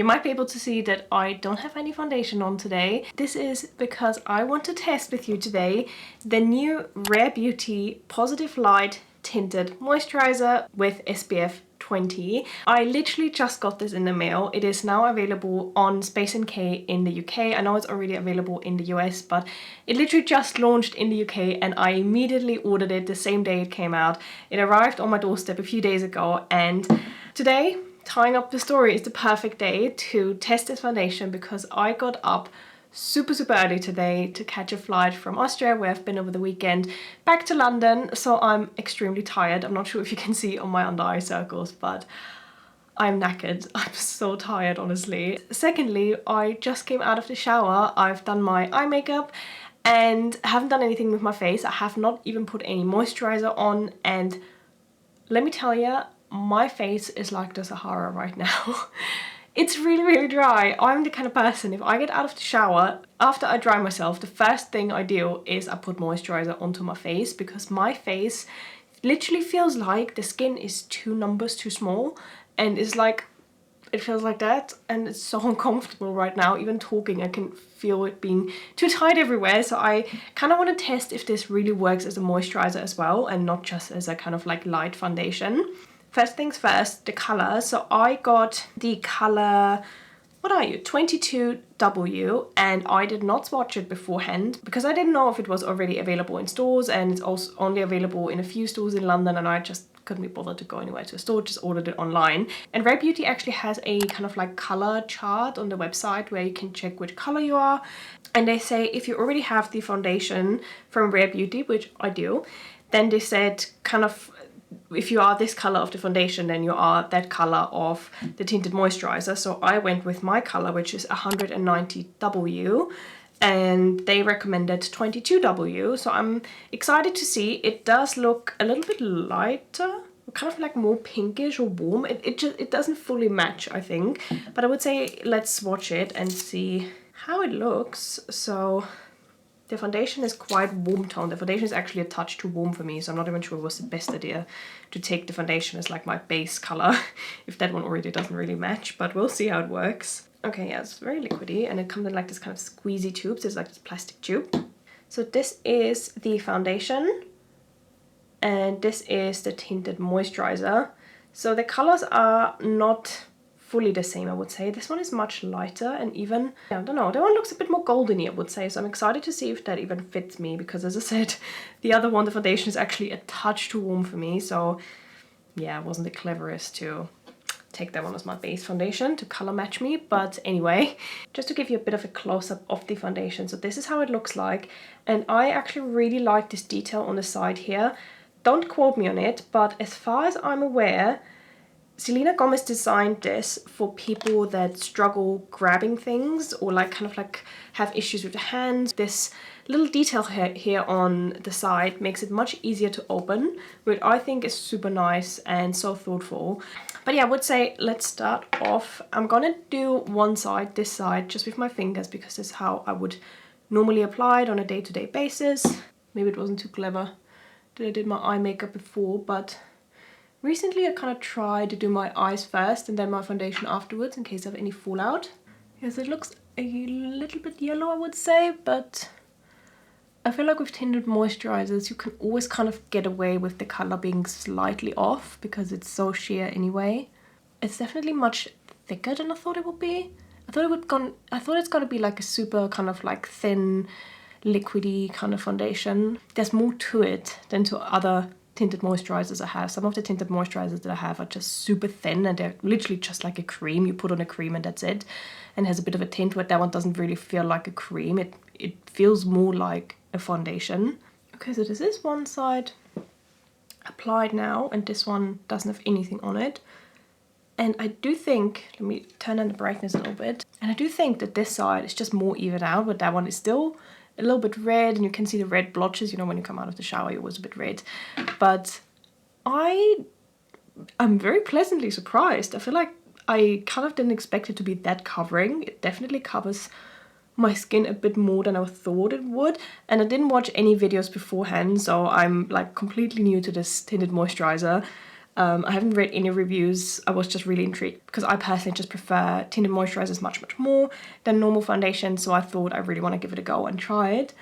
You might be able to see that I don't have any foundation on today. This is because I want to test with you today the new Rare Beauty Positive Light Tinted Moisturizer with SPF 20. I literally just got this in the mail. It is now available on Space NK in the UK. I know it's already available in the US, but it literally just launched in the UK and I immediately ordered it the same day it came out. It arrived on my doorstep a few days ago, and today, tying up the story, is the perfect day to test this foundation because I got up super early today to catch a flight from Austria, where I've been over the weekend, back to London. So I'm extremely tired. I'm not sure if you can see on my under eye circles, but I'm knackered. I'm so tired, honestly. Secondly, I just came out of the shower. I've done my eye makeup and haven't done anything with my face. I have not even put any moisturizer on, and let me tell you, my face is like the Sahara right now. It's really dry. I'm the kind of person, if I get out of the shower, after I dry myself, the first thing I do is I put moisturizer onto my face, because my face literally feels like the skin is 2 numbers too small, and it's like, it feels like that, and it's so uncomfortable right now. Even talking, I can feel it being too tight everywhere. So I kind of want to test if this really works as a moisturizer as well, and not just as a kind of like light foundation. First things first, the color. So I got the color, what are you, 22W, and I did not swatch it beforehand because I didn't know if it was already available in stores, and it's also only available in a few stores in London, and I just couldn't be bothered to go anywhere to a store, just ordered it online. And Rare Beauty actually has a kind of like color chart on the website where you can check which color you are, and they say if you already have the foundation from Rare Beauty, which I do, then they said kind of, if you are this color of the foundation, then you are that color of the tinted moisturizer. So I went with my color, which is 190W, and they recommended 22W. So I'm excited to see. It does look a little bit lighter, kind of like more pinkish or warm. It doesn't fully match, I think, but I would say let's swatch it and see how it looks. So the foundation is quite warm toned. The foundation is actually a touch too warm for me, so I'm not even sure it was the best idea to take the foundation as like my base color, if that one already doesn't really match, but we'll see how it works. Okay, yeah, it's very liquidy, and it comes in like this kind of squeezy tube. So it's like this plastic tube. So this is the foundation, and this is the tinted moisturizer. So the colors are not fully the same, I would say. This one is much lighter, and even, I don't know, that one looks a bit more goldeny, I would say. So I'm excited to see if that even fits me, because as I said, the other one, the foundation, is actually a touch too warm for me. So yeah, it wasn't the cleverest to take that one as my base foundation to color match me. But anyway, just to give you a bit of a close-up of the foundation. So this is how it looks like, and I actually really like this detail on the side here. Don't quote me on it, but as far as I'm aware, Selena Gomez designed this for people that struggle grabbing things, or like kind of like have issues with the hands. This little detail here on the side makes it much easier to open, which I think is super nice and so thoughtful. But yeah, I would say let's start off. I'm gonna do one side, this side, just with my fingers, because this is how I would normally apply it on a day-to-day basis. Maybe it wasn't too clever that I did my eye makeup before, but recently I kind of tried to do my eyes first and then my foundation afterwards, in case of any fallout. Yes, it looks a little bit yellow, I would say, but I feel like with tinted moisturizers you can always kind of get away with the color being slightly off because it's so sheer anyway. It's definitely much thicker than I thought it would be. I thought it's gonna be like a super kind of like thin, liquidy kind of foundation. There's more to it than to other tinted moisturizers I have. Some of the tinted moisturizers that I have are just super thin, and they're literally just like a cream. You put on a cream and that's it, and has a bit of a tint, but that one doesn't really feel like a cream. It feels more like a foundation. Okay, so this is one side applied now, and this one doesn't have anything on it. And I do think, let me turn on the brightness a little bit, and I do think that this side is just more even out, but that one is still a little bit red, and you can see the red blotches. You know, when you come out of the shower, you're always a bit red. But I'm very pleasantly surprised. I feel like I kind of didn't expect it to be that covering. It definitely covers my skin a bit more than I thought it would, and I didn't watch any videos beforehand, so I'm like completely new to this tinted moisturizer. I haven't read any reviews. I was just really intrigued because I personally just prefer tinted moisturizers much more than normal foundation, so I thought I really want to give it a go and try it.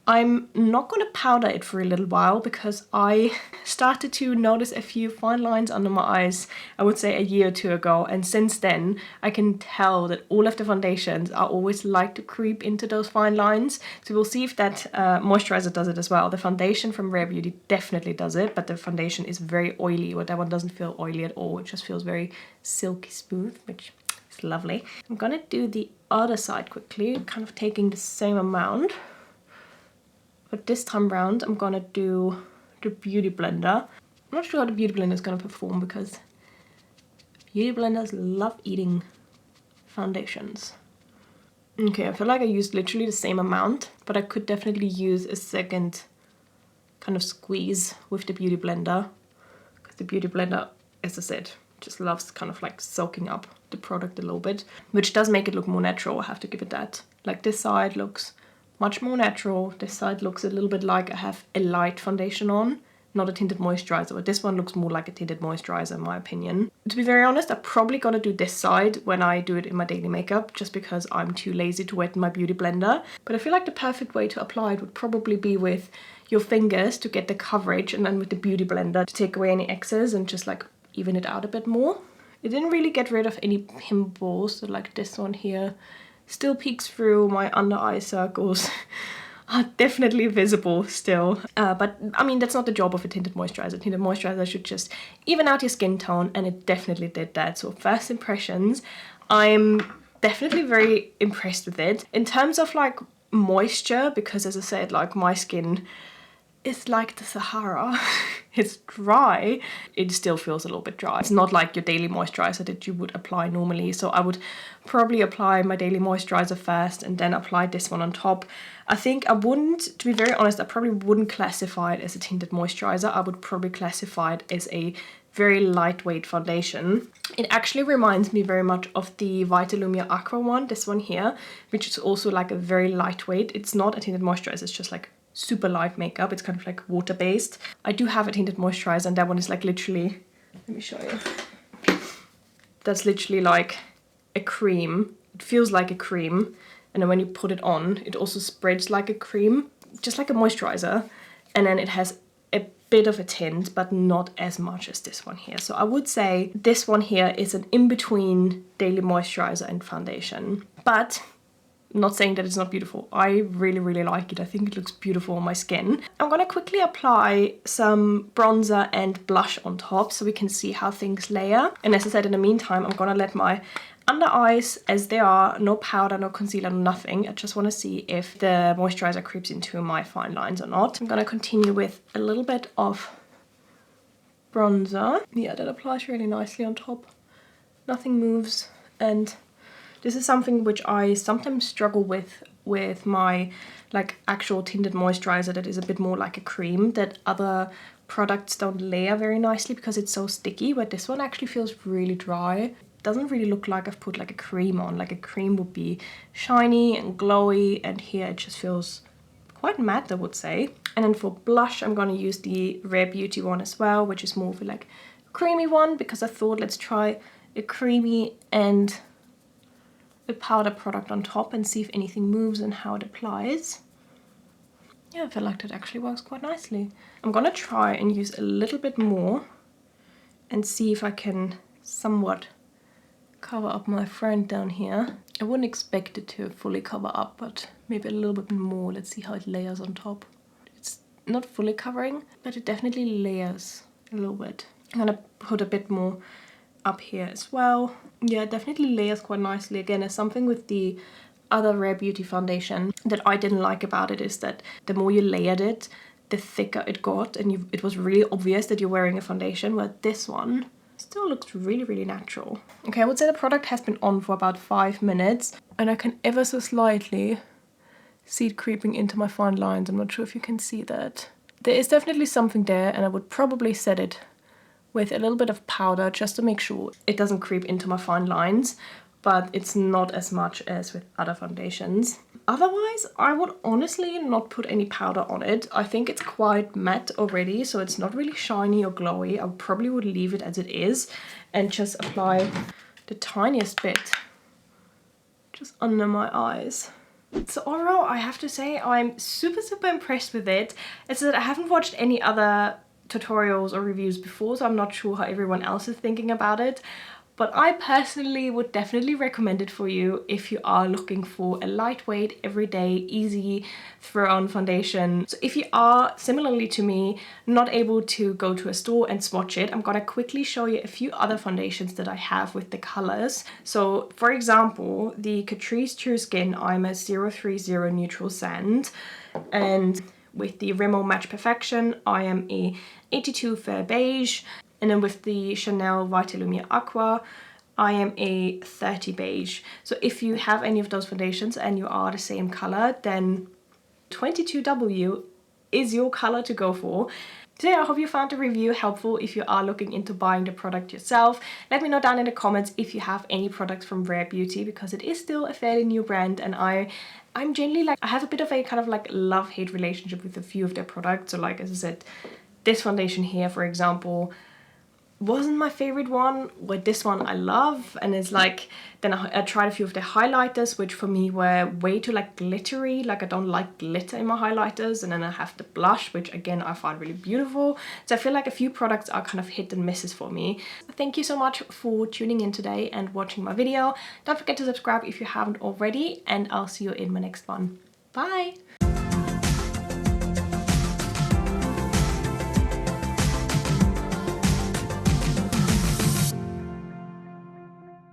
I'm not going to powder it for a little while because I started to notice a few fine lines under my eyes, I would say a year or two ago, and since then I can tell that all of the foundations are always like to creep into those fine lines. So we'll see if that moisturizer does it as well. The foundation from Rare Beauty definitely does it, but the foundation is very oily, but that one doesn't feel oily at all. It just feels very silky smooth, which is lovely. I'm gonna do the other side quickly, kind of taking the same amount. But this time round, I'm gonna do the Beauty Blender. I'm not sure how the Beauty Blender is gonna perform because Beauty Blenders love eating foundations. Okay, I feel like I used literally the same amount, but I could definitely use a second kind of squeeze with the Beauty Blender. Because the Beauty Blender, as I said, just loves kind of like soaking up the product a little bit, which does make it look more natural, I have to give it that. Like this side looks much more natural. This side looks a little bit like I have a light foundation on, not a tinted moisturizer, but this one looks more like a tinted moisturizer in my opinion. To be very honest, I'm probably gonna do this side when I do it in my daily makeup, just because I'm too lazy to wet my Beauty Blender. But I feel like the perfect way to apply it would probably be with your fingers to get the coverage, and then with the Beauty Blender to take away any excess and just like even it out a bit more. It didn't really get rid of any pimples, so like this one here still peeks through. My under eye circles are definitely visible still. But I mean, that's not the job of a tinted moisturizer. Tinted moisturizer should just even out your skin tone, and it definitely did that. So first impressions, I'm definitely very impressed with it. In terms of like moisture, because as I said, like my skin is like the Sahara. It's dry. It still feels a little bit dry. It's not like your daily moisturizer that you would apply normally. So I would probably apply my daily moisturizer first and then apply this one on top. I think I wouldn't, to be very honest, I probably wouldn't classify it as a tinted moisturizer. I would probably classify it as a very lightweight foundation. It actually reminds me very much of the Vitalumia Aqua one, this one here, which is also like a very lightweight. It's not a tinted moisturizer, it's just like super light makeup. It's kind of like water-based. I do have a tinted moisturizer, and that one is like literally, let me show you. That's literally like a cream. It feels like a cream, and then when you put it on, it also spreads like a cream, just like a moisturizer, and then it has a bit of a tint, but not as much as this one here. So I would say this one here is an in-between daily moisturizer and foundation, but I'm not saying that it's not beautiful. I really like it. I think it looks beautiful on my skin. I'm gonna quickly apply some bronzer and blush on top so we can see how things layer. And as I said, in the meantime, I'm gonna let my under eyes as they are, no powder, no concealer, nothing. I just wanna see if the moisturizer creeps into my fine lines or not. I'm gonna continue with a little bit of bronzer. Yeah, that applies really nicely on top. Nothing moves, and this is something which I sometimes struggle with my like actual tinted moisturizer that is a bit more like a cream, that other products don't layer very nicely because it's so sticky, but this one actually feels really dry. It doesn't really look like I've put like a cream on. Like a cream would be shiny and glowy, and here it just feels quite matte, I would say. And then for blush, I'm gonna use the Rare Beauty one as well, which is more of a like creamy one, because I thought let's try a creamy and a powder product on top and see if anything moves and how it applies. Yeah, I feel like that actually works quite nicely. I'm gonna try and use a little bit more and see if I can somewhat cover up my friend down here. I wouldn't expect it to fully cover up, but maybe a little bit more. Let's see how it layers on top. It's not fully covering, but it definitely layers a little bit. I'm gonna put a bit more up here as well. Yeah, it definitely layers quite nicely. Again, there's something with the other Rare Beauty foundation that I didn't like about it, is that the more you layered it, the thicker it got, and it was really obvious that you're wearing a foundation, where this one still looks really natural. Okay, I would say the product has been on for about 5 minutes, and I can ever so slightly see it creeping into my fine lines. I'm not sure if you can see that. There is definitely something there, and I would probably set it with a little bit of powder just to make sure it doesn't creep into my fine lines. but it's not as much as with other foundations. Otherwise, I would honestly not put any powder on it. I think it's quite matte already, so it's not really shiny or glowy. I probably would leave it as it is and just apply the tiniest bit just under my eyes. So overall, I have to say I'm super impressed with it. It's that I haven't watched any other tutorials or reviews before, so I'm not sure how everyone else is thinking about it. But I personally would definitely recommend it for you if you are looking for a lightweight, everyday, easy throw-on foundation. So if you are, similarly to me, not able to go to a store and swatch it, I'm gonna quickly show you a few other foundations that I have with the colors. So for example, the Catrice True Skin, I'm a 030 Neutral Sand, and with the Rimmel Match Perfection, I am a 82 Fair Beige. And then with the Chanel Vitalumia Aqua, I am a 30 Beige. So if you have any of those foundations and you are the same color, then 22W is your color to go for. So yeah, I hope you found the review helpful if you are looking into buying the product yourself. Let me know down in the comments if you have any products from Rare Beauty, because it is still a fairly new brand, and I'm generally like, I have a bit of a kind of like love-hate relationship with a few of their products. So like, as I said, this foundation here, for example, wasn't my favorite one, with this one I love, and it's like, then I tried a few of the highlighters, which for me were way too like glittery, like I don't like glitter in my highlighters, and then I have the blush, which again I find really beautiful. So I feel like a few products are kind of hit and misses for me. Thank you so much for tuning in today and watching my video. Don't forget to subscribe if you haven't already, and I'll see you in my next one. Bye!